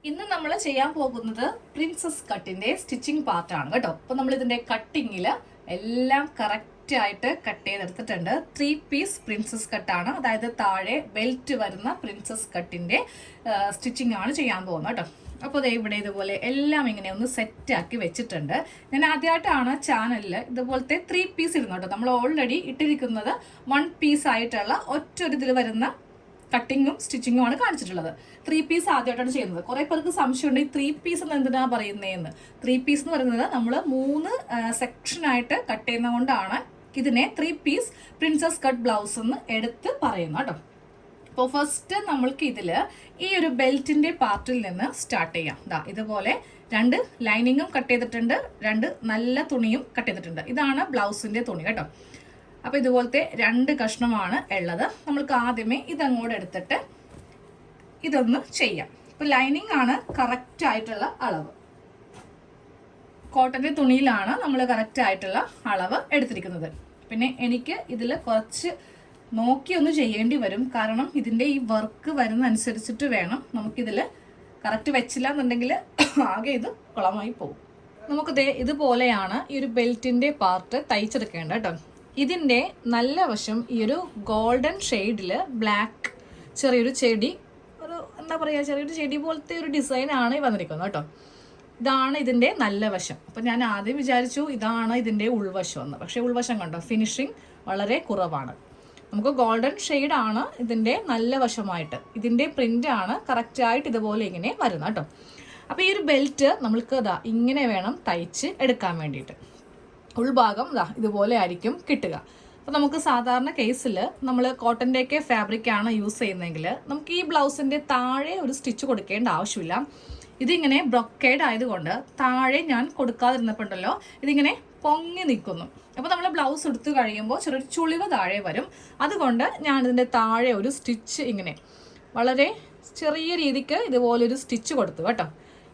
ഇന്ന് നമ്മൾ ചെയ്യാൻ പോകുന്നത് പ്രിൻസസ് കട്ടിന്റെ സ്റ്റിച്ചിങ് പാർട്ടാണ് കേട്ടോ. അപ്പൊ നമ്മൾ ഇതിന്റെ കട്ടിങ്ങിൽ എല്ലാം കറക്റ്റ് ആയിട്ട് കട്ട് ചെയ്തെടുത്തിട്ടുണ്ട്. 3 പീസ് പ്രിൻസസ് കട്ടാണ്, അതായത് താഴെ ബെൽറ്റ് വരുന്ന പ്രിൻസസ് കട്ടിന്റെ സ്റ്റിച്ചിങ് ആണ് ചെയ്യാൻ പോകുന്നത് കേട്ടോ. അപ്പോൾ ഇവിടെ ഇതുപോലെ എല്ലാം ഇങ്ങനെ ഒന്ന് സെറ്റ് ആക്കി വെച്ചിട്ടുണ്ട്. ഞാൻ ആദ്യമായിട്ടാണ് ചാനലിൽ ഇതുപോലത്തെ 3 പീസ് ഇടുന്നത് കേട്ടോ. നമ്മൾ ഓൾറെഡി ഇട്ടിരിക്കുന്നത് 1 പീസ് ആയിട്ടുള്ള ഒറ്റൊരു ഇതിൽ വരുന്ന കട്ടിങ്ങും സ്റ്റിച്ചിങ്ങും ആണ് കാണിച്ചിട്ടുള്ളത്. 3 പീസ് ആദ്യമായിട്ടാണ് ചെയ്യുന്നത്. കുറെ പേർക്ക് സംശയമുണ്ട് ഈ 3 പീസ് എന്ന് എന്തിനാ പറയുന്നതെന്ന്. 3 പീസ് എന്ന് പറയുന്നത് നമ്മൾ 3 സെക്ഷനായിട്ട് കട്ട് ചെയ്യുന്നത് കൊണ്ടാണ് ഇതിനെ 3 പീസ് പ്രിൻസസ് കട്ട് ബ്ലൗസ് എന്ന് എടുത്ത് പറയുന്നത് കേട്ടോ. അപ്പോൾ ഫസ്റ്റ് നമ്മൾക്ക് ഇതിൽ ഈ ഒരു ബെൽറ്റിന്റെ പാർട്ടിൽ നിന്ന് സ്റ്റാർട്ട് ചെയ്യാം. ഇതുപോലെ 2 ലൈനിങ്ങും കട്ട് ചെയ്തിട്ടുണ്ട്, 2 നല്ല തുണിയും കട്ട് ചെയ്തിട്ടുണ്ട്. ഇതാണ് ബ്ലൗസിന്റെ തുണി കേട്ടോ. അപ്പോൾ ഇതുപോലത്തെ 2 കഷ്ണമാണ് ഉള്ളത്. നമ്മൾക്ക് ആദ്യമേ ഇതങ്ങോട്ട് എടുത്തിട്ട് ഇതൊന്ന് ചെയ്യാം. ഇപ്പോൾ ലൈനിങ് ആണ് കറക്റ്റ് ആയിട്ടുള്ള അളവ്. കോട്ടന്റെ തുണിയിലാണ് നമ്മൾ കറക്റ്റ് ആയിട്ടുള്ള അളവ് എടുത്തിരിക്കുന്നത്. പിന്നെ എനിക്ക് ഇതിൽ കുറച്ച് നോക്കി ഒന്ന് ചെയ്യേണ്ടി വരും, കാരണം ഇതിൻ്റെ ഈ വർക്ക് വരുന്ന അനുസരിച്ചിട്ട് വേണം നമുക്കിതിൽ. കറക്റ്റ് വെച്ചില്ല എന്നുണ്ടെങ്കിൽ ആകെ ഇത് കുളമായി പോകും. നമുക്കിത് ഇതുപോലെയാണ് ഈ ഒരു ബെൽറ്റിന്റെ പാർട്ട് തയ്ച്ചെടുക്കേണ്ടത് കേട്ടോ. ഇതിൻ്റെ നല്ല വശം ഈ ഒരു ഗോൾഡൻ ഷെയ്ഡിൽ ബ്ലാക്ക് ചെറിയൊരു ചെടി, ഒരു എന്താ പറയുക, ചെറിയൊരു ചെടി പോലത്തെ ഒരു ഡിസൈനാണ് വന്നിരിക്കുന്നത് കേട്ടോ. ഇതാണ് ഇതിൻ്റെ നല്ല വശം. അപ്പം ഞാൻ ആദ്യം വിചാരിച്ചു ഇതാണ് ഇതിൻ്റെ ഉൾവശം എന്ന്, പക്ഷേ ഉൾവശം കണ്ടോ ഫിനിഷിങ് വളരെ കുറവാണ്. നമുക്ക് ഗോൾഡൻ ഷെയ്ഡാണ് ഇതിൻ്റെ നല്ല വശമായിട്ട്. ഇതിൻ്റെ പ്രിൻ്റാണ് കറക്റ്റായിട്ട് ഇതുപോലെ ഇങ്ങനെ വരുന്നത് കേട്ടോ. അപ്പോൾ ഈ ഒരു ബെൽറ്റ് നമ്മൾക്ക് ഇങ്ങനെ വേണം തയ്ച്ച് എടുക്കാൻ വേണ്ടിയിട്ട്. ഉൾഭാഗം ഇതുപോലെ ആയിരിക്കും കിട്ടുക. അപ്പോൾ നമുക്ക് സാധാരണ കേസിൽ നമ്മൾ കോട്ടൻ്റെയൊക്കെ ഫാബ്രിക്കാണ് യൂസ് ചെയ്യുന്നതെങ്കിൽ നമുക്ക് ഈ ബ്ലൗസിൻ്റെ താഴെ ഒരു സ്റ്റിച്ച് കൊടുക്കേണ്ട ആവശ്യമില്ല. ഇതിങ്ങനെ ബ്രൊക്കേഡ് ആയതുകൊണ്ട് താഴെ ഞാൻ കൊടുക്കാതിരുന്നപ്പോണ്ടല്ലോ ഇതിങ്ങനെ പൊങ്ങി നിൽക്കുന്നു. അപ്പോൾ നമ്മൾ ബ്ലൗസ് എടുത്ത് കഴിയുമ്പോൾ ചെറിയൊരു ചുളിവ് താഴെ വരും. അതുകൊണ്ട് ഞാൻ ഇതിൻ്റെ താഴെ ഒരു സ്റ്റിച്ച് ഇങ്ങനെ വളരെ ചെറിയ രീതിക്ക് ഇതുപോലൊരു സ്റ്റിച്ച് കൊടുത്തു കേട്ടോ.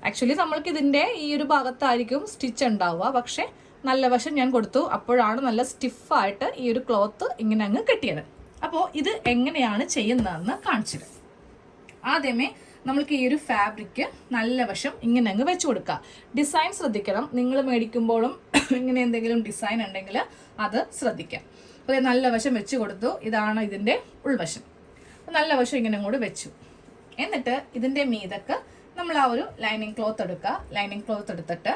ആക്ച്വലി നമ്മൾക്ക് ഇതിൻ്റെ ഈ ഒരു ഭാഗത്തായിരിക്കും സ്റ്റിച്ച് ഉണ്ടാവുക, പക്ഷേ നല്ല വശം ഞാൻ കൊടുത്തു. അപ്പോഴാണ് നല്ല സ്റ്റിഫായിട്ട് ഈ ഒരു ക്ലോത്ത് ഇങ്ങനെ അങ്ങ് കെട്ടിയത്. അപ്പോൾ ഇത് എങ്ങനെയാണ് ചെയ്യുന്നതെന്ന് കാണിച്ചത്. ആദ്യമേ നമ്മൾക്ക് ഈ ഒരു ഫാബ്രിക് നല്ല വശം ഇങ്ങനെ അങ്ങ് വെച്ച് കൊടുക്കുക. ഡിസൈൻ ശ്രദ്ധിക്കണം, നിങ്ങൾ മേടിക്കുമ്പോഴും ഇങ്ങനെ എന്തെങ്കിലും ഡിസൈൻ ഉണ്ടെങ്കിൽ അത് ശ്രദ്ധിക്കാം. അപ്പോൾ നല്ല വശം വെച്ച് കൊടുത്തു. ഇതാണ് ഇതിൻ്റെ ഉൾവശം. നല്ല വശം ഇങ്ങനെ അങ്ങോട്ട് വെച്ചു. എന്നിട്ട് ഇതിൻ്റെ മീതൊക്കെ നമ്മൾ ആ ഒരു ലൈനിങ് ക്ലോത്ത് എടുക്കുക. ലൈനിങ് ക്ലോത്ത് എടുത്തിട്ട്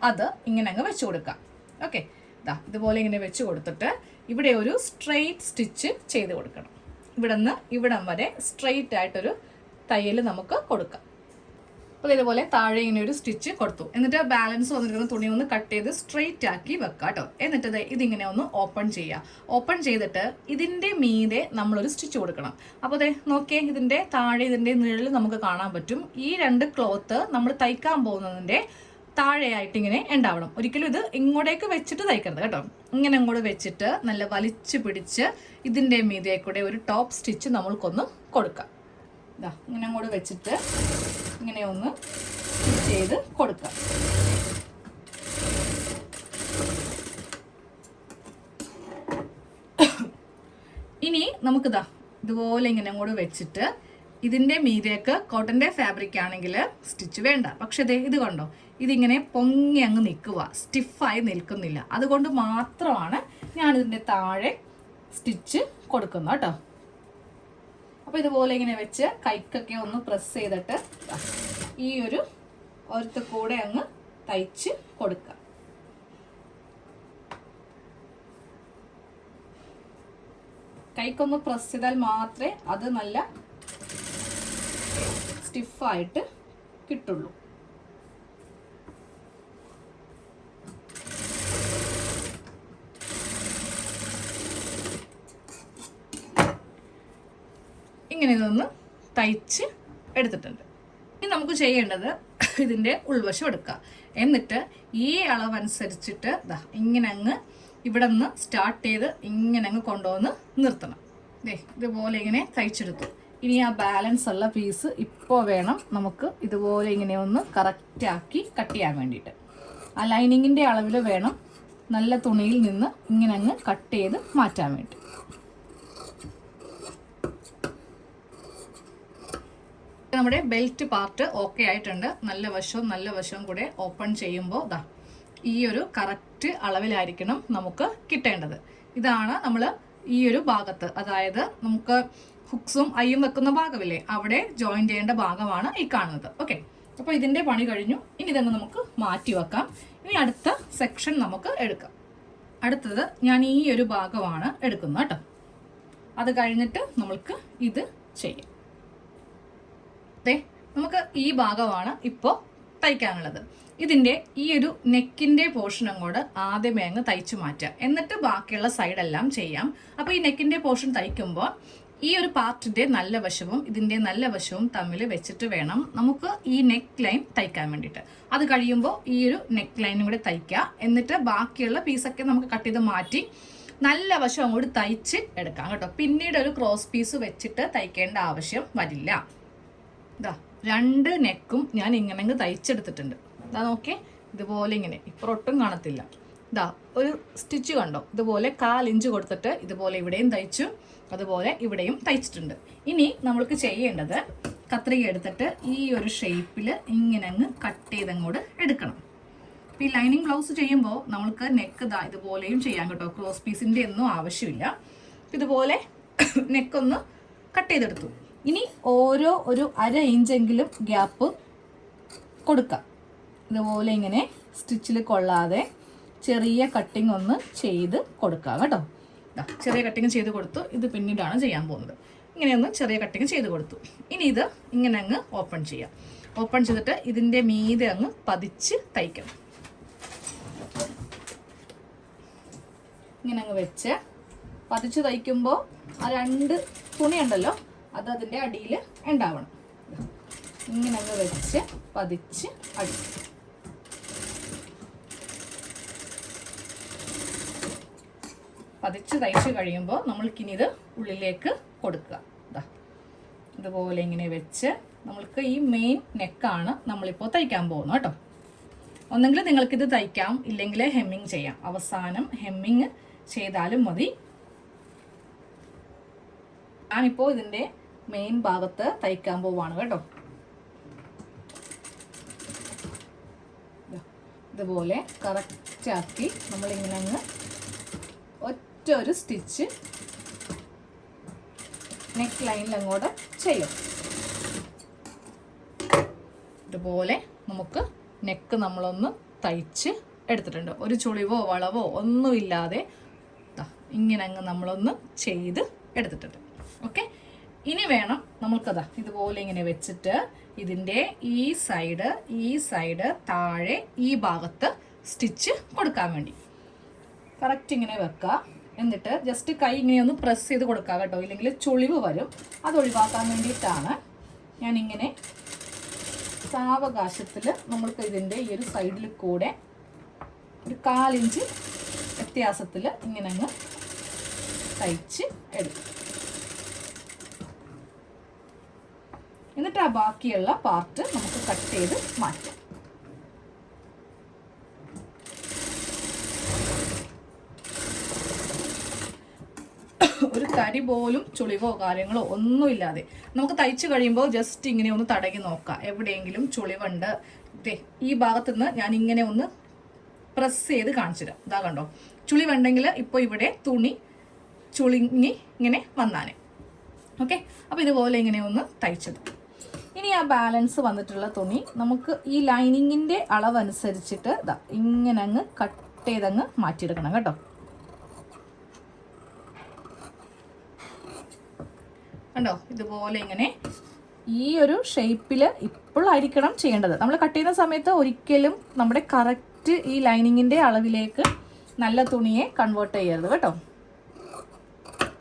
അത് ഇങ്ങനെ അങ്ങ് വെച്ച് കൊടുക്കാം. ഓക്കെ, ഇതുപോലെ ഇങ്ങനെ വെച്ച് കൊടുത്തിട്ട് ഇവിടെ ഒരു സ്ട്രെയിറ്റ് സ്റ്റിച്ച് ചെയ്ത് കൊടുക്കണം. ഇവിടെ നിന്ന് ഇവിടം വരെ സ്ട്രെയിറ്റ് ആയിട്ടൊരു തയ്യൽ നമുക്ക് കൊടുക്കാം. അപ്പോൾ ഇതുപോലെ താഴെ ഇങ്ങനെ ഒരു സ്റ്റിച്ച് കൊടുത്തു. എന്നിട്ട് ബാലൻസ് വന്നിരിക്കുന്ന തുണി ഒന്ന് കട്ട് ചെയ്ത് സ്ട്രെയിറ്റ് ആക്കി വെക്കുക കേട്ടോ. എന്നിട്ട് ഇതിങ്ങനെ ഒന്ന് ഓപ്പൺ ചെയ്യുക. ഓപ്പൺ ചെയ്തിട്ട് ഇതിൻ്റെ മീതെ നമ്മളൊരു സ്റ്റിച്ച് കൊടുക്കണം. അപ്പോൾ നോക്കിയേ, ഇതിൻ്റെ താഴെ ഇതിൻ്റെ നിഴൽ നമുക്ക് കാണാൻ പറ്റും. ഈ 2 ക്ലോത്ത് നമ്മൾ തയ്ക്കാൻ പോകുന്നതിൻ്റെ താഴെയായിട്ട് ഇങ്ങനെ ഉണ്ടാവണം. ഒരിക്കലും ഇത് ഇങ്ങോട്ടേക്ക് വെച്ചിട്ട് തയ്ക്കരുത് കേട്ടോ. ഇങ്ങനെ അങ്ങോട്ട് വെച്ചിട്ട് നല്ല വലിച്ചു പിടിച്ച് ഇതിൻ്റെ മീതെ കൂടെ ഒരു ടോപ്പ് സ്റ്റിച്ച് നമ്മൾക്കൊന്ന് കൊടുക്കാം. ഇങ്ങനെ അങ്ങോട്ട് വെച്ചിട്ട് ഇങ്ങനെ ഒന്ന് സ്റ്റിച്ച് ചെയ്ത് കൊടുക്കാം. ഇനി നമുക്കിതാ ഇതുപോലെ ഇങ്ങനെ അങ്ങോട്ട് വെച്ചിട്ട് ഇതിൻ്റെ മീതേക്ക് കോട്ടൻ്റെ ഫാബ്രിക് ആണെങ്കിൽ സ്റ്റിച്ച് വേണ്ട. പക്ഷേ ഇത് കണ്ടോ, ഇതിങ്ങനെ പൊങ്ങി അങ്ങ് നിൽക്കുക, സ്റ്റിഫായി നിൽക്കുന്നില്ല. അതുകൊണ്ട് മാത്രമാണ് ഞാനിതിൻ്റെ താഴെ സ്റ്റിച്ച് കൊടുക്കുന്നത് കേട്ടോ. അപ്പോൾ ഇതുപോലെ ഇങ്ങനെ വെച്ച് കൈക്കൊക്കെ ഒന്ന് പ്രസ് ചെയ്തിട്ട് ഈ ഒരു ഒരത്ത് കൂടെ അങ്ങ് തയ്ച്ച് കൊടുക്കുക. കൈക്കൊന്ന് പ്രസ് ചെയ്താൽ മാത്രമേ അത് നല്ല സ്റ്റിഫായിട്ട് കിട്ടുള്ളൂ. ഇങ്ങനെ ഇതൊന്ന് തയ്ച്ച് എടുത്തിട്ടുണ്ട്. ഇനി നമുക്ക് ചെയ്യേണ്ടത് ഇതിൻ്റെ ഉൾവശം എടുക്കുക. എന്നിട്ട് ഈ അളവനുസരിച്ചിട്ട് ഇങ്ങനെ അങ്ങ് ഇവിടെ നിന്ന് സ്റ്റാർട്ട് ചെയ്ത് ഇങ്ങനെ അങ്ങ് കൊണ്ടുവന്ന് നിർത്തണം. ഇതുപോലെ ഇങ്ങനെ തയ്ച്ചെടുത്തു. ഇനി ആ ബാലൻസ് ഉള്ള പീസ് ഇപ്പോൾ വേണം നമുക്ക് ഇതുപോലെ ഇങ്ങനെ ഒന്ന് കറക്റ്റാക്കി കട്ട് ചെയ്യാൻ വേണ്ടിയിട്ട്. ആ ലൈനിങ്ങിൻ്റെ അളവിൽ വേണം നല്ല തുണിയിൽ നിന്ന് ഇങ്ങനെ അങ്ങ് കട്ട് ചെയ്ത് മാറ്റാൻ വേണ്ടി. നമ്മുടെ ബെൽറ്റ് പാർട്ട് ഓക്കെ ആയിട്ടുണ്ട്. നല്ല വശവും കൂടെ ഓപ്പൺ ചെയ്യുമ്പോൾ ദാ ഈ ഒരു കറക്റ്റ് അളവിലായിരിക്കണം നമുക്ക് കിട്ടേണ്ടത്. ഇതാണ് നമ്മൾ ഈ ഒരു ഭാഗത്ത്, അതായത് നമുക്ക് ഹുക്സും അയ്യും വെക്കുന്ന ഭാഗമില്ലേ, അവിടെ ജോയിൻ ചെയ്യേണ്ട ഭാഗമാണ് ഈ കാണുന്നത്. ഓക്കെ, അപ്പോൾ ഇതിന്റെ പണി കഴിഞ്ഞു. ഇനി ഇതങ്ങ് നമുക്ക് മാറ്റി വെക്കാം. ഇനി അടുത്ത സെക്ഷൻ നമുക്ക് എടുക്കാം. അടുത്തത് ഞാൻ ഈ ഒരു ഭാഗമാണ് എടുക്കുന്നത് കേട്ടോ. അത് കഴിഞ്ഞിട്ട് നമുക്ക് ഇത് ചെയ്യാം. നമുക്ക് ഈ ഭാഗമാണ് ഇപ്പോൾ തയ്ക്കാനുള്ളത്. ഇതിന്റെ ഈ ഒരു നെക്കിന്റെ പോർഷൻ അങ്ങോട്ട് ആദ്യമേ അങ്ങ് തയ്ച്ചു മാറ്റാം, എന്നിട്ട് ബാക്കിയുള്ള സൈഡെല്ലാം ചെയ്യാം. അപ്പോൾ ഈ നെക്കിന്റെ പോർഷൻ തയ്ക്കുമ്പോൾ ഈ ഒരു പാർട്ടിന്റെ നല്ല വശവും ഇതിന്റെ നല്ല വശവും തമ്മിൽ വെച്ചിട്ട് വേണം നമുക്ക് ഈ നെക്ക് ലൈൻ തയ്ക്കാൻ വേണ്ടിയിട്ട്. അത് കഴിയുമ്പോൾ ഈ ഒരു നെക്ക് ലൈനും കൂടെ തയ്ക്കുക, എന്നിട്ട് ബാക്കിയുള്ള പീസൊക്കെ നമുക്ക് കട്ട് ചെയ്ത് മാറ്റി നല്ല വശം അങ്ങോട്ട് തയ്ച്ച് എടുക്കാം കേട്ടോ. പിന്നീട് ഒരു ക്രോസ് പീസ് വെച്ചിട്ട് തയ്ക്കേണ്ട ആവശ്യം വരില്ല. ഇതാ 2 നെക്കും ഞാൻ ഇങ്ങനെ തയ്ച്ചെടുത്തിട്ടുണ്ട്. ഇതാ നോക്കേ, ഇതുപോലെ ഇങ്ങനെ ഇപ്പുറൊട്ടും കാണത്തില്ല. ഇതാ ഒരു സ്റ്റിച്ച് കണ്ടോ, ഇതുപോലെ 1/4 ഇഞ്ച് കൊടുത്തിട്ട് ഇതുപോലെ ഇവിടെയും തയ്ച്ചു, അതുപോലെ ഇവിടെയും തയ്ച്ചിട്ടുണ്ട്. ഇനി നമ്മൾക്ക് ചെയ്യേണ്ടത് കത്രിക എടുത്തിട്ട് ഈ ഒരു ഷേപ്പിൽ ഇങ്ങനെ അങ്ങ് കട്ട് ചെയ്തങ്ങോട്ട് എടുക്കണം. ഈ ലൈനിങ് ബ്ലൗസ് ചെയ്യുമ്പോൾ നമ്മൾക്ക് നെക്ക് ഇതാ ഇതുപോലെയും ചെയ്യാം കേട്ടോ. ക്രോസ് പീസിന്റെ ഒന്നും ആവശ്യമില്ല. ഇതുപോലെ നെക്കൊന്ന് കട്ട് ചെയ്തെടുത്തു. ഇനി ഓരോ ഒരു 1/2 ഇഞ്ചെങ്കിലും ഗ്യാപ്പ് കൊടുക്കാം. ഇതുപോലെ ഇങ്ങനെ സ്റ്റിച്ചിൽ കൊള്ളാതെ ചെറിയ കട്ടിങ് ഒന്ന് ചെയ്ത് കൊടുക്കാം കേട്ടോ. ചെറിയ കട്ടിങ് ചെയ്ത് കൊടുത്തു. ഇത് പിന്നീടാണ് ചെയ്യാൻ പോകുന്നത്. ഇങ്ങനെയൊന്ന് ചെറിയ കട്ടിങ് ചെയ്ത് കൊടുത്തു. ഇനി ഇത് ഇങ്ങനെ അങ്ങ് ഓപ്പൺ ചെയ്യാം. ഓപ്പൺ ചെയ്തിട്ട് ഇതിൻ്റെ മീതെ അങ്ങ് പതിച്ച് തയ്ക്കണം. ഇങ്ങനെ അങ്ങ് വെച്ച് പതിച്ച് തയ്ക്കുമ്പോൾ ആ 2 തുണിയുണ്ടല്ലോ അത് അതിൻ്റെ അടിയിൽ ഉണ്ടാവണം. ഇങ്ങനെ അങ്ങ് വെച്ച് പതിച്ച് അടിക്കും. പതിച്ച് തയ്ച്ച് കഴിയുമ്പോൾ നമ്മൾക്കിനി ഇത് ഉള്ളിലേക്ക് കൊടുക്കുക. ഇതുപോലെ ഇങ്ങനെ വെച്ച് നമ്മൾക്ക് ഈ മെയിൻ നെക്കാണ് നമ്മളിപ്പോൾ തയ്ക്കാൻ പോകുന്നത് കേട്ടോ. ഒന്നെങ്കിൽ നിങ്ങൾക്കിത് തയ്ക്കാം, ഇല്ലെങ്കിൽ ഹെമ്മിങ് ചെയ്യാം. അവസാനം ഹെമ്മിങ് ചെയ്താലും മതി. ഞാനിപ്പോൾ ഇതിൻ്റെ മെയിൻ ഭാഗത്ത് തയ്ക്കാൻ പോവാണ് കേട്ടോ. ഇതുപോലെ കറക്റ്റാക്കി നമ്മളിങ്ങനെ അങ്ങ് ഒരു സ്റ്റിച്ച് നെക്ക് ലൈനിൽ അങ്ങോട്ട് ചെയ്യും. ഇതുപോലെ നമുക്ക് നെക്ക് നമ്മളൊന്ന് തയ്ച്ച് എടുത്തിട്ടുണ്ട്. ഒരു ചുളിവോ വളവോ ഒന്നുമില്ലാതെ ഇങ്ങനെ അങ്ങ് നമ്മളൊന്ന് ചെയ്ത് എടുത്തിട്ടുണ്ട്. ഓക്കെ, ഇനി വേണം നമ്മൾക്കതാ ഇതുപോലെ ഇങ്ങനെ വെച്ചിട്ട് ഇതിൻ്റെ ഈ സൈഡ് താഴെ ഈ ഭാഗത്ത് സ്റ്റിച്ച് കൊടുക്കാൻ വേണ്ടി കറക്റ്റ് ഇങ്ങനെ വെക്കുക. എന്നിട്ട് ജസ്റ്റ് കൈ ഇങ്ങനെ ഒന്ന് പ്രസ് ചെയ്ത് കൊടുക്കുക കേട്ടോ, ഇല്ലെങ്കിൽ ചുളിവ് വരും. അത് ഒഴിവാക്കാൻ വേണ്ടിയിട്ടാണ് ഞാനിങ്ങനെ സാവകാശത്തിൽ നമ്മൾക്ക് ഇതിൻ്റെ ഈ ഒരു സൈഡിൽ കൂടെ ഒരു 1/4 ഇഞ്ച് വ്യത്യാസത്തിൽ ഇങ്ങനെ അങ്ങ് തയ്ച്ച് എടുക്കും. എന്നിട്ട് ആ ബാക്കിയുള്ള പാർട്ട് നമുക്ക് കട്ട് ചെയ്ത് മാറ്റാം. ഒരു തരി പോലും ചുളിവോ കാര്യങ്ങളോ ഒന്നുമില്ലാതെ നമുക്ക് തയ്ച്ചു കഴിയുമ്പോൾ ജസ്റ്റ് ഇങ്ങനെ ഒന്ന് തടകി നോക്കാം, എവിടെയെങ്കിലും ചുളിവുണ്ട്. ഈ ഭാഗത്തുനിന്ന് ഞാൻ ഇങ്ങനെ ഒന്ന് പ്രസ് ചെയ്ത് കാണിച്ചു തരാം. ഇതാ കണ്ടോ, ചുളിവുണ്ടെങ്കിൽ ഇപ്പോൾ ഇവിടെ തുണി ചുളിങ്ങി ഇങ്ങനെ വന്നാനേ. ഓക്കെ, അപ്പോൾ ഇതുപോലെ ഇങ്ങനെ ഒന്ന് തയ്ച്ചത്. ഇനി ആ ബാലൻസ് വന്നിട്ടുള്ള തുണി നമുക്ക് ഈ ലൈനിങ്ങിൻ്റെ അളവനുസരിച്ചിട്ട് ഇതാ ഇങ്ങനെ അങ്ങ് കട്ട് ചെയ്തങ്ങ് മാറ്റിയെടുക്കണം കേട്ടോ. കണ്ടോ, ഇതുപോലെ ഇങ്ങനെ ഈ ഒരു ഷേപ്പിൽ ഇപ്പോഴായിരിക്കണം ചെയ്യേണ്ടത്. നമ്മൾ കട്ട് ചെയ്യുന്ന സമയത്ത് ഒരിക്കലും നമ്മുടെ കറക്റ്റ് ഈ ലൈനിങ്ങിൻ്റെ അളവിലേക്ക് നല്ല തുണിയെ കൺവേർട്ട് ചെയ്യരുത് കേട്ടോ.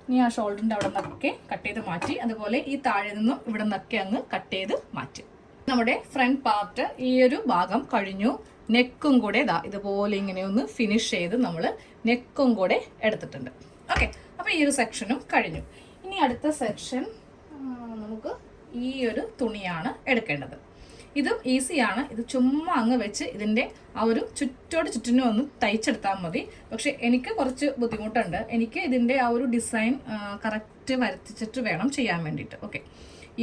ഇനി ആ ഷോൾഡറിൻ്റെ അവിടെ നിന്നൊക്കെ കട്ട് ചെയ്ത് മാറ്റി, അതുപോലെ ഈ താഴെ നിന്നും ഇവിടെ നിന്നൊക്കെ അങ്ങ് കട്ട് ചെയ്ത് മാറ്റി. നമ്മുടെ ഫ്രണ്ട് പാർട്ട് ഈ ഒരു ഭാഗം കഴിഞ്ഞു. നെക്കും കൂടെ ഇതുപോലെ ഇങ്ങനെ ഒന്ന് ഫിനിഷ് ചെയ്ത് നമ്മൾ നെക്കും കൂടെ എടുത്തിട്ടുണ്ട്. ഓക്കെ, അപ്പോൾ ഈ ഒരു സെക്ഷനും കഴിഞ്ഞു. ഇനി അടുത്ത സെക്ഷൻ നമുക്ക് ഈ ഒരു തുണിയാണ് എടുക്കേണ്ടത്. ഇതും ഈസിയാണ്. ഇത് ചുമ്മാ അങ്ങ് വെച്ച് ഇതിൻ്റെ ആ ഒരു ചുറ്റിനും ഒന്ന് തയ്ച്ചെടുത്താൽ മതി. പക്ഷെ എനിക്ക് കുറച്ച് ബുദ്ധിമുട്ടുണ്ട്. എനിക്ക് ഇതിൻ്റെ ആ ഒരു ഡിസൈൻ കറക്റ്റ് വരുത്തിച്ചിട്ട് വേണം ചെയ്യാൻ വേണ്ടിയിട്ട്. ഓക്കെ,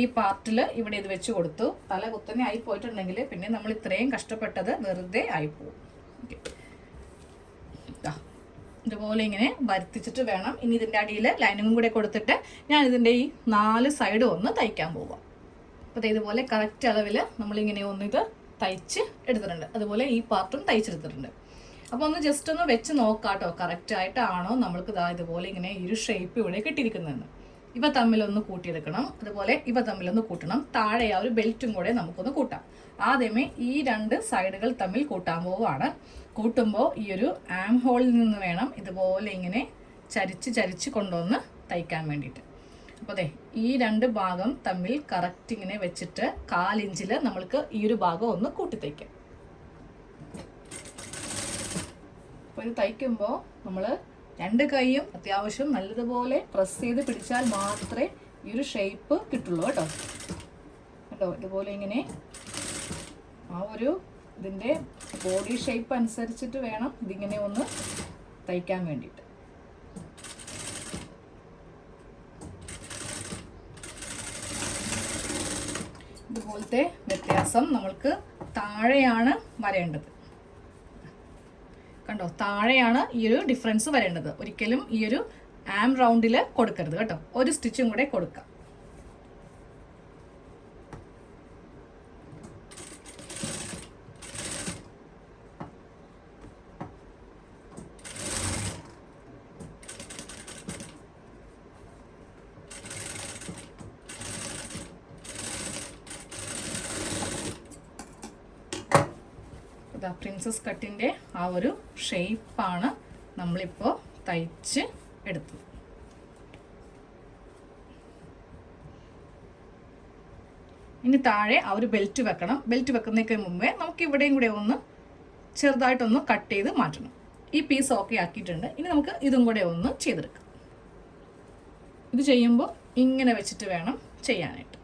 ഈ പാർട്ടിൽ ഇവിടെ ഇത് വെച്ച് കൊടുത്തു. തല കുത്തനെ ആയി പോയിട്ടുണ്ടെങ്കിൽ പിന്നെ നമ്മൾ ഇത്രയും കഷ്ടപ്പെട്ടത് വെറുതെ ആയിപ്പോവും. ഓക്കെ, ഇതുപോലെ ഇങ്ങനെ വരുത്തിച്ചിട്ട് വേണം. ഇനി ഇതിൻ്റെ അടിയിൽ ലൈനിങ്ങും കൂടെ കൊടുത്തിട്ട് ഞാൻ ഇതിൻ്റെ ഈ 4 സൈഡും ഒന്ന് തയ്ക്കാൻ പോവാം. അപ്പോൾ ഇതുപോലെ കറക്റ്റ് അളവിൽ നമ്മളിങ്ങനെ ഒന്ന് ഇത് തയ്ച്ച് എടുത്തിട്ടുണ്ട്. അതുപോലെ ഈ പാർട്ടും തയ്ച്ചെടുത്തിട്ടുണ്ട്. അപ്പോൾ ഒന്ന് ജസ്റ്റ് ഒന്ന് വെച്ച് നോക്കാം കേട്ടോ, കറക്റ്റായിട്ടാണോ നമ്മൾക്ക് ഇതുപോലെ ഇങ്ങനെ ഈ ഒരു ഷേപ്പ് ഇവിടെ കിട്ടിയിരിക്കുന്നതെന്ന്. ഇവ തമ്മിലൊന്ന് കൂട്ടിയെടുക്കണം. അതുപോലെ ഇവ തമ്മിലൊന്ന് കൂട്ടണം. താഴെ ആ ഒരു ബെൽറ്റും കൂടെ നമുക്കൊന്ന് കൂട്ടാം. ആദ്യമേ ഈ 2 സൈഡുകൾ തമ്മിൽ കൂട്ടാൻ പോവുകയാണ്. കൂട്ടുമ്പോൾ ഈ ഒരു ആം ഹോളിൽ നിന്ന് വേണം ഇതുപോലെ ഇങ്ങനെ ചരിച്ച് കൊണ്ടുവന്ന് തയ്ക്കാൻ വേണ്ടിയിട്ട്. അപ്പോൾ ഈ 2 ഭാഗം തമ്മിൽ കറക്റ്റ് ഇങ്ങനെ വെച്ചിട്ട് 1/4 ഇഞ്ചിൽ നമ്മൾക്ക് ഈ ഒരു ഭാഗം ഒന്ന് കൂട്ടി തയ്ക്കാം. അപ്പോൾ ഇത് തയ്ക്കുമ്പോൾ നമ്മൾ 2 കൈയും അത്യാവശ്യം നല്ലതുപോലെ പ്രസ് ചെയ്ത് പിടിച്ചാൽ മാത്രമേ ഈ ഒരു ഷേപ്പ് കിട്ടുള്ളൂ കേട്ടോ. ഇതുപോലെ ഇങ്ങനെ ആ ഒരു ഇതിൻ്റെ ബോഡി ഷേപ്പ് അനുസരിച്ചിട്ട് വേണം ഇതിങ്ങനെ ഒന്ന് തയ്ക്കാൻ വേണ്ടിയിട്ട്. ഇതുപോലത്തെ വ്യത്യാസം നമ്മൾക്ക് താഴെയാണ് വരേണ്ടത്. കണ്ടോ, താഴെയാണ് ഈ ഒരു ഡിഫറൻസ് വരേണ്ടത്. ഒരിക്കലും ഈ ഒരു ആം റൗണ്ടിൽ കൊടുക്കരുത് കേട്ടോ. ഒരു സ്റ്റിച്ചും കൂടെ കൊടുക്കാം. പ്രിൻസസ് കട്ടിൻ്റെ ആ ഒരു ഷേപ്പാണ് നമ്മളിപ്പോൾ തയ്ച്ച് എടുത്തത്. ഇനി താഴെ ആ ഒരു ബെൽറ്റ് വെക്കണം. ബെൽറ്റ് വെക്കുന്നതിന് മുമ്പേ നമുക്ക് ഇവിടെയും കൂടെ ഒന്ന് ചെറുതായിട്ടൊന്ന് കട്ട് ചെയ്ത് മാറ്റണം. ഈ പീസ് ഓക്കെ ആക്കിയിട്ടുണ്ട്. ഇനി നമുക്ക് ഇതും കൂടെ ഒന്ന് ചെയ്തെടുക്കാം. ഇത് ചെയ്യുമ്പോൾ ഇങ്ങനെ വെച്ചിട്ട് വേണം ചെയ്യാനായിട്ട്.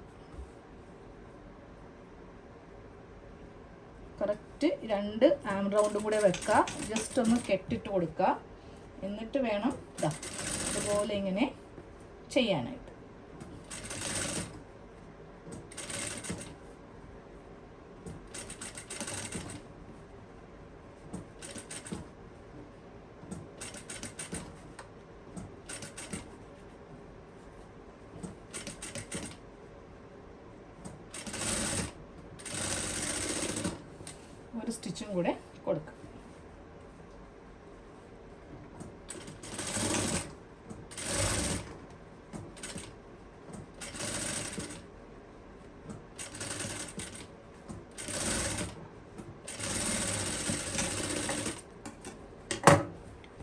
കറക്റ്റ് 2 ആം റൗണ്ടും കൂടെ വെക്കുക. ജസ്റ്റ് ഒന്ന് കെട്ടിട്ട് കൊടുക്കുക. എന്നിട്ട് വേണം ഇതുപോലെ ഇങ്ങനെ ചെയ്യാനായിട്ട്. ഒരു സ്റ്റിച്ചും കൂടെ കൊടുക്കാം.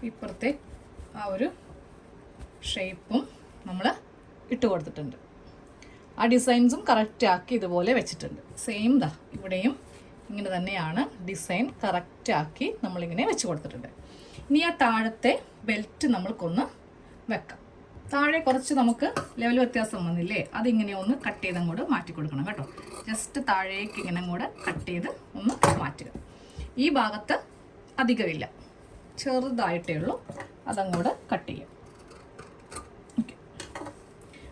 ഇപ്പുറത്തെ ആ ഒരു ഷേപ്പും നമ്മൾ ഇട്ട് കൊടുത്തിട്ടുണ്ട്. ആ ഡിസൈൻസും കറക്റ്റ് ആക്കി ഇതുപോലെ വെച്ചിട്ടുണ്ട്. സെയിം ഇവിടെയും ഇങ്ങനെ തന്നെയാണ് ഡിസൈൻ കറക്റ്റ് ആക്കി നമ്മളിങ്ങനെ വെച്ച് കൊടുത്തിട്ടുണ്ട്. ഇനി ആ താഴത്തെ ബെൽറ്റ് നമ്മൾക്കൊന്ന് വെക്കാം. താഴെ കുറച്ച് നമുക്ക് ലെവൽ വ്യത്യാസം വന്നില്ലേ, അതിങ്ങനെ ഒന്ന് കട്ട് ചെയ്ത് അങ്ങോട്ട് മാറ്റി കൊടുക്കണം കേട്ടോ. ജസ്റ്റ് താഴേക്ക് ഇങ്ങനെ അങ്ങോട്ട് കട്ട് ചെയ്ത് ഒന്ന് മാറ്റുക. ഈ ഭാഗത്ത് അധികമില്ല, ചെറുതായിട്ടേ ഉള്ളൂ, അതങ്ങോട്ട് കട്ട് ചെയ്യാം. ഓക്കെ,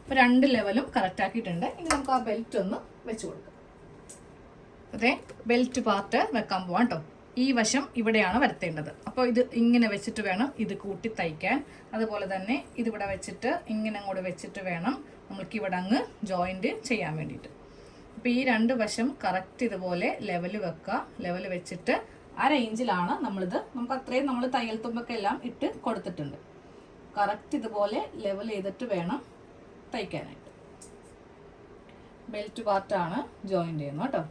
അപ്പോൾ 2 ലെവലും കറക്റ്റ് ആക്കിയിട്ടുണ്ട്. ഇനി നമുക്ക് ആ ബെൽറ്റ് ഒന്ന് വെച്ച് കൊടുക്കാം. അതെ, ബെൽറ്റ് പാർട്ട് വെക്കാൻ പോവാം കേട്ടോ. ഈ വശം ഇവിടെയാണ് വരുത്തേണ്ടത്. അപ്പോൾ ഇത് ഇങ്ങനെ വെച്ചിട്ട് വേണം ഇത് കൂട്ടി തയ്ക്കാൻ. അതുപോലെ തന്നെ ഇതിവിടെ വെച്ചിട്ട് ഇങ്ങനെ അങ്ങോട്ട് വെച്ചിട്ട് വേണം നമ്മൾക്ക് ഇവിടെ അങ്ങ് ജോയിൻറ്റ് ചെയ്യാൻ വേണ്ടിയിട്ട്. അപ്പോൾ ഈ 2 വശം കറക്റ്റ് ഇതുപോലെ ലെവൽ വെക്കുക. ലെവൽ വെച്ചിട്ട് 1/2 ഇഞ്ചിലാണ് നമ്മളിത്, നമുക്ക് അത്രയും നമ്മൾ തയ്യൽ തുമ്പൊക്കെ എല്ലാം ഇട്ട് കൊടുത്തിട്ടുണ്ട്. കറക്റ്റ് ഇതുപോലെ ലെവൽ ചെയ്തിട്ട് വേണം തയ്ക്കാനായിട്ട്. ബെൽറ്റ് പാർട്ടാണ് ജോയിൻ ചെയ്യുന്നത് കേട്ടോ.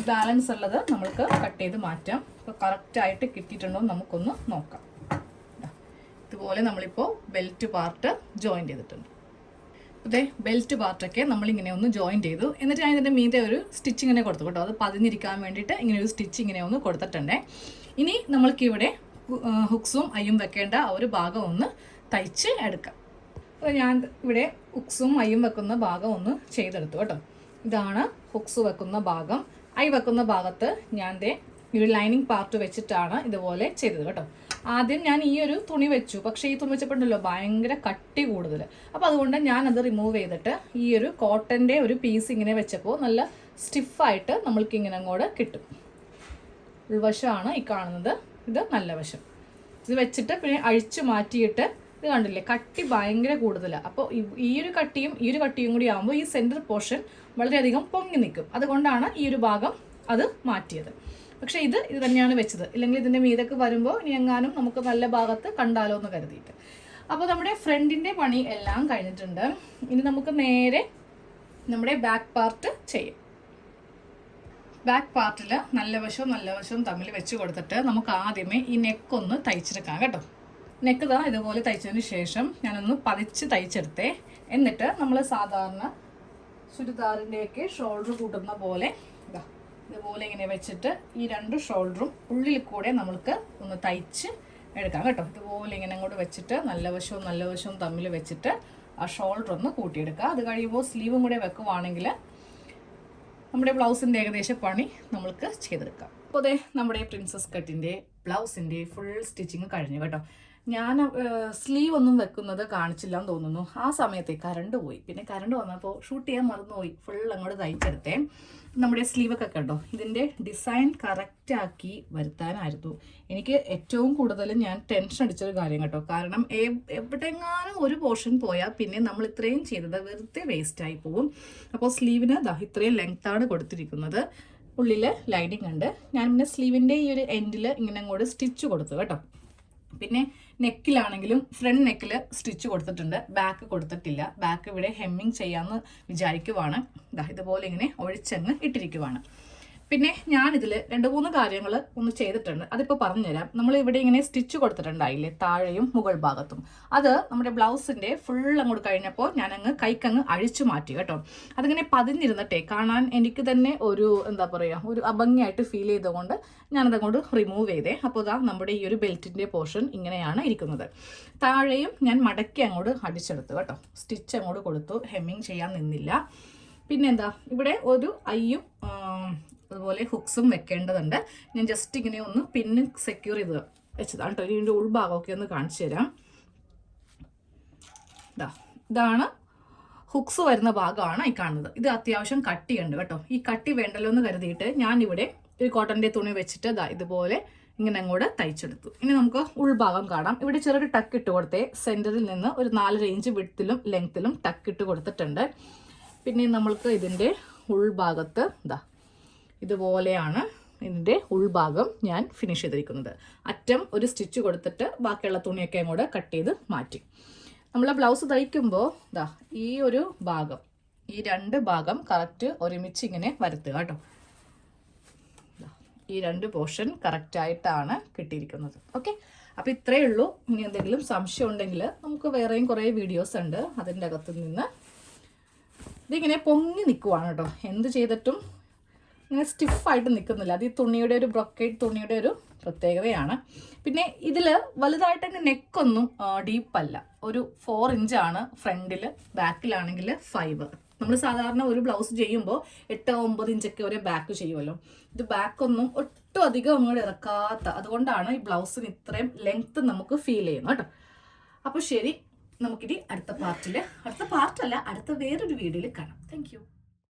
ബാലൻസ് ഉള്ളത് നമ്മൾക്ക് കട്ട് ചെയ്ത് മാറ്റാം. ഇപ്പോൾ കറക്റ്റായിട്ട് കിട്ടിയിട്ടുണ്ടോ നമുക്കൊന്ന് നോക്കാം. ഇതുപോലെ നമ്മളിപ്പോൾ ബെൽറ്റ് പാർട്ട് ജോയിൻ ചെയ്തിട്ടുണ്ട്. അതെ, ബെൽറ്റ് പാർട്ടൊക്കെ നമ്മളിങ്ങനെ ഒന്ന് ജോയിൻ ചെയ്തു. എന്നിട്ട് ഞാൻ ഇതിൻ്റെ മീതെ ഒരു സ്റ്റിച്ച് ഇങ്ങനെ കൊടുത്തു കേട്ടോ. അത് പതിഞ്ഞിരിക്കാൻ വേണ്ടിയിട്ട് ഇങ്ങനെ ഒരു സ്റ്റിച്ച് ഇങ്ങനെ ഒന്ന് കൊടുത്തിട്ടുണ്ടേ. ഇനി നമ്മൾക്കിവിടെ ഹുക്സും അയ്യും വെക്കേണ്ട ആ ഒരു ഭാഗം ഒന്ന് തയ്ച്ച് എടുക്കാം. അപ്പോൾ ഞാൻ ഇവിടെ ഹുക്സും അയ്യും വെക്കുന്ന ഭാഗം ഒന്ന് ചെയ്തെടുത്തു കേട്ടോ. ഇതാണ് ഹുക്സ് വെക്കുന്ന ഭാഗം. ഐ വെക്കുന്ന ഭാഗത്ത് ഞാൻ ഈ ഒരു ലൈനിങ് പാർട്ട് വെച്ചിട്ടാണ് ഇതുപോലെ ചെയ്തത് കേട്ടോ. ആദ്യം ഞാൻ ഈ ഒരു തുണി വെച്ചു, പക്ഷേ ഈ തുണി വെച്ചപ്പോഴല്ലോ ഭയങ്കര കട്ടി കൂടുതൽ. അപ്പോൾ അതുകൊണ്ട് ഞാനത് റിമൂവ് ചെയ്തിട്ട് ഈ ഒരു കോട്ടൻ്റെ ഒരു പീസ് ഇങ്ങനെ വെച്ചപ്പോൾ നല്ല സ്റ്റിഫായിട്ട് നമ്മൾക്ക് ഇങ്ങനെ അങ്ങോട്ട് കിട്ടും. ഉൾവശമാണ് ഈ കാണുന്നത്, ഇത് നല്ല വശം. ഇത് വെച്ചിട്ട് പിന്നെ അഴിച്ചു മാറ്റിയിട്ട് ഇത് കണ്ടില്ലേ, കട്ടി ഭയങ്കര കൂടുതലാണ്. അപ്പോൾ ഈ ഒരു കട്ടിയും കൂടി ആകുമ്പോൾ ഈ സെൻറ്റർ പോർഷൻ വളരെയധികം പൊങ്ങി നിൽക്കും. അതുകൊണ്ടാണ് ഈ ഒരു ഭാഗം അത് മാറ്റിയത്. പക്ഷേ ഇത് തന്നെയാണ് വെച്ചത്, ഇല്ലെങ്കിൽ ഇതിൻ്റെ മീതൊക്കെ വരുമ്പോൾ ഇനി എങ്ങാനും നമുക്ക് നല്ല ഭാഗത്ത് കണ്ടാലോ എന്ന് കരുതിയിട്ട്. അപ്പോൾ നമ്മുടെ ഫ്രണ്ടിൻ്റെ പണി എല്ലാം കഴിഞ്ഞിട്ടുണ്ട്. ഇനി നമുക്ക് നേരെ നമ്മുടെ ബാക്ക് പാർട്ട് ചെയ്യാം. ബാക്ക് പാർട്ടിൽ നല്ല വശവും തമ്മിൽ വെച്ച് കൊടുത്തിട്ട് നമുക്ക് ആദ്യമേ ഈ നെക്കൊന്ന് തയ്ച്ചെടുക്കാം കേട്ടോ. നെക്ക് ഇതുപോലെ തയ്ച്ചതിന് ശേഷം ഞാനൊന്ന് പതിച്ച് തയ്ച്ചെടുത്തേ. എന്നിട്ട് നമ്മൾ സാധാരണ ചുരിദാറിൻ്റെയൊക്കെ ഷോൾഡർ കൂട്ടുന്ന പോലെ ഇതുപോലെ ഇങ്ങനെ വെച്ചിട്ട് ഈ 2 ഷോൾഡറും ഉള്ളിൽ കൂടെ നമ്മൾക്ക് ഒന്ന് തയ്ച്ച് എടുക്കാം കേട്ടോ. ഇതുപോലെ ഇങ്ങനെ അങ്ങോട്ട് വെച്ചിട്ട് നല്ല വശവും തമ്മിൽ വെച്ചിട്ട് ആ ഷോൾഡർ ഒന്ന് കൂട്ടിയെടുക്കുക. അത് കഴിയുമ്പോൾ സ്ലീവും കൂടെ വെക്കുവാണെങ്കിൽ നമ്മുടെ ബ്ലൗസിൻ്റെ ഏകദേശം പണി നമ്മൾക്ക് ചെയ്തെടുക്കാം. അപ്പോൾ അതെ, നമ്മുടെ പ്രിൻസസ് കട്ടിൻ്റെ ബ്ലൗസിൻ്റെ ഫുൾ സ്റ്റിച്ചിങ് കഴിഞ്ഞു കേട്ടോ. ഞാൻ സ്ലീവ് ഒന്നും വെക്കുന്നത് കാണിച്ചില്ല എന്ന് തോന്നുന്നു. ആ സമയത്തെ കറണ്ട് പോയി. പിന്നെ കറണ്ട് വന്നപ്പോൾ ഷൂട്ട് ചെയ്യാൻ മറന്നുപോയി. ഫുൾ അങ്ങോട്ട് തയ്ച്ചെടുത്തേ. നമ്മുടെ സ്ലീവൊക്കെ കണ്ടോ, ഇതിൻ്റെ ഡിസൈൻ കറക്റ്റാക്കി വരുത്താനായിരുന്നു എനിക്ക് ഏറ്റവും കൂടുതൽ ഞാൻ ടെൻഷൻ അടിച്ചൊരു കാര്യം കേട്ടോ. കാരണം എവിടെയെങ്ങാനും ഒരു പോർഷൻ പോയാൽ പിന്നെ നമ്മൾ ഇത്രയും ചെയ്തത് വെറുതെ വേസ്റ്റായി പോകും. അപ്പോൾ സ്ലീവിന് ഇത്രയും ലെങ്ത്താണ് കൊടുത്തിരിക്കുന്നത്. ഉള്ളിൽ ലൈനിങ് ഉണ്ട്. ഞാൻ പിന്നെ സ്ലീവിൻ്റെ ഈ ഒരു എൻഡിൽ ഇങ്ങനെ അങ്ങോട്ട് സ്റ്റിച്ച് കൊടുത്തു കേട്ടോ. പിന്നെ നെക്കിലാണെങ്കിലും ഫ്രണ്ട് നെക്കിൽ സ്റ്റിച്ച് കൊടുത്തിട്ടുണ്ട്, ബാക്ക് കൊടുത്തിട്ടില്ല. ബാക്ക് ഇവിടെ ഹെമ്മിങ് ചെയ്യാമെന്ന് വിചാരിക്കുവാണ്. ഇതുപോലെ ഇങ്ങനെ ഒഴിച്ചങ്ങ് ഇട്ടിരിക്കുവാണ്. പിന്നെ ഞാനിതിൽ 2-3 കാര്യങ്ങൾ ഒന്ന് ചെയ്തിട്ടുണ്ട്. അതിപ്പോൾ പറഞ്ഞുതരാം. നമ്മൾ ഇവിടെ ഇങ്ങനെ സ്റ്റിച്ച് കൊടുത്തിട്ടുണ്ടായില്ലേ, താഴെയും മുകൾ ഭാഗത്തും. അത് നമ്മുടെ ബ്ലൗസിൻ്റെ ഫുൾ അങ്ങോട്ട് കഴിഞ്ഞപ്പോൾ ഞാനങ്ങ് കൈക്കങ്ങ് അഴിച്ചു മാറ്റി കേട്ടോ. അതിങ്ങനെ പതിഞ്ഞിരുന്നിട്ടേ കാണാൻ എനിക്ക് തന്നെ ഒരു ഒരു അഭംഗിയായിട്ട് ഫീൽ ചെയ്തുകൊണ്ട് ഞാനതങ്ങോട്ട് റിമൂവ് ചെയ്തേ. അപ്പോൾ നമ്മുടെ ഈ ഒരു ബെൽറ്റിൻ്റെ പോർഷൻ ഇങ്ങനെയാണ് ഇരിക്കുന്നത്. താഴെയും ഞാൻ മടക്കി അങ്ങോട്ട് അടിച്ചെടുത്തു കേട്ടോ. സ്റ്റിച്ച് അങ്ങോട്ട് കൊടുത്തു, ഹെമ്മിങ് ചെയ്യാൻ നിന്നില്ല. പിന്നെന്താ, ഇവിടെ ഒരു ഐയും അതുപോലെ ഹുക്സും വെക്കേണ്ടതുണ്ട്. ഞാൻ ജസ്റ്റ് ഇങ്ങനെ ഒന്ന് പിന്ന് സെക്യൂർ ചെയ്ത് വെച്ചതാണ് കേട്ടോ. ഇതിൻ്റെ ഉൾഭാഗമൊക്കെ ഒന്ന് കാണിച്ചു തരാം. ഇതാണ് ഹുക്സ് വരുന്ന ഭാഗമാണ് ഈ കാണുന്നത്. ഇത് അത്യാവശ്യം കട്ടിയുണ്ട് കേട്ടോ. ഈ കട്ടി വേണ്ടല്ലോ എന്ന് കരുതിയിട്ട് ഞാനിവിടെ ഒരു കോട്ടൻ്റെ തുണി വെച്ചിട്ട് ഇതുപോലെ ഇങ്ങനെ അങ്ങോട്ട് തയ്ച്ചെടുത്തു. ഇനി നമുക്ക് ഉൾഭാഗം കാണാം. ഇവിടെ ചെറിയൊരു ടക്ക് ഇട്ട് കൊടുത്തേ. സെൻറ്ററിൽ നിന്ന് ഒരു 4 ഇഞ്ച് വിഡ്ത്തിലും ലെങ്ത്തിലും ടക്ക് ഇട്ട് കൊടുത്തിട്ടുണ്ട്. പിന്നെ നമ്മൾക്ക് ഇതിൻ്റെ ഉൾഭാഗത്ത് ഇതുപോലെയാണ് ഇതിൻ്റെ ഉൾഭാഗം ഞാൻ ഫിനിഷ് ചെയ്തിരിക്കുന്നത്. അറ്റം ഒരു സ്റ്റിച്ച് കൊടുത്തിട്ട് ബാക്കിയുള്ള തുണിയൊക്കെ അങ്ങോട്ട് കട്ട് ചെയ്ത് മാറ്റി. നമ്മൾ ബ്ലൗസ് തയ്ക്കുമ്പോൾ ഈ ഒരു ഭാഗം, ഈ 2 ഭാഗം കറക്റ്റ് ഒരുമിച്ച് ഇങ്ങനെ വരുത്തുക കേട്ടോ. ഈ 2 പോർഷൻ കറക്റ്റായിട്ടാണ് കിട്ടിയിരിക്കുന്നത്. ഓക്കെ, അപ്പോൾ ഇത്രയേ ഉള്ളൂ. ഇനി എന്തെങ്കിലും സംശയം ഉണ്ടെങ്കിൽ നമുക്ക് വേറെയും കുറേ വീഡിയോസ് ഉണ്ട്. അതിൻ്റെ അകത്ത് നിന്ന് ഇതിങ്ങനെ പൊങ്ങി നിൽക്കുവാണ് കേട്ടോ. എന്ത് ചെയ്തിട്ടും ഇങ്ങനെ സ്റ്റിഫായിട്ട് നിൽക്കുന്നില്ല. അത് ഈ തുണിയുടെ ഒരു ബ്രൊക്കേഡ് തുണിയുടെ ഒരു പ്രത്യേകതയാണ്. പിന്നെ ഇതിൽ വലുതായിട്ടങ്ങ് നെക്കൊന്നും ഡീപ്പല്ല. ഒരു 4 ഇഞ്ചാണ് ഫ്രണ്ടിൽ, ബാക്കിലാണെങ്കിൽ 5. നമ്മൾ സാധാരണ ഒരു ബ്ലൗസ് ചെയ്യുമ്പോൾ 8-9 ഇഞ്ചൊക്കെ വരെ ബാക്ക് ചെയ്യുമല്ലോ. ഇത് ബാക്കൊന്നും ഒട്ടും അധികം അങ്ങോട്ട് ഇറക്കാത്ത, അതുകൊണ്ടാണ് ഈ ബ്ലൗസിന് ഇത്രയും ലെങ്ത്ത് നമുക്ക് ഫീൽ ചെയ്യുന്നത് കേട്ടോ. അപ്പോൾ ശരി, നമുക്കിനി അടുത്ത പാർട്ടല്ല, അടുത്ത വേറൊരു വീഡിയോയിൽ കാണാം. താങ്ക്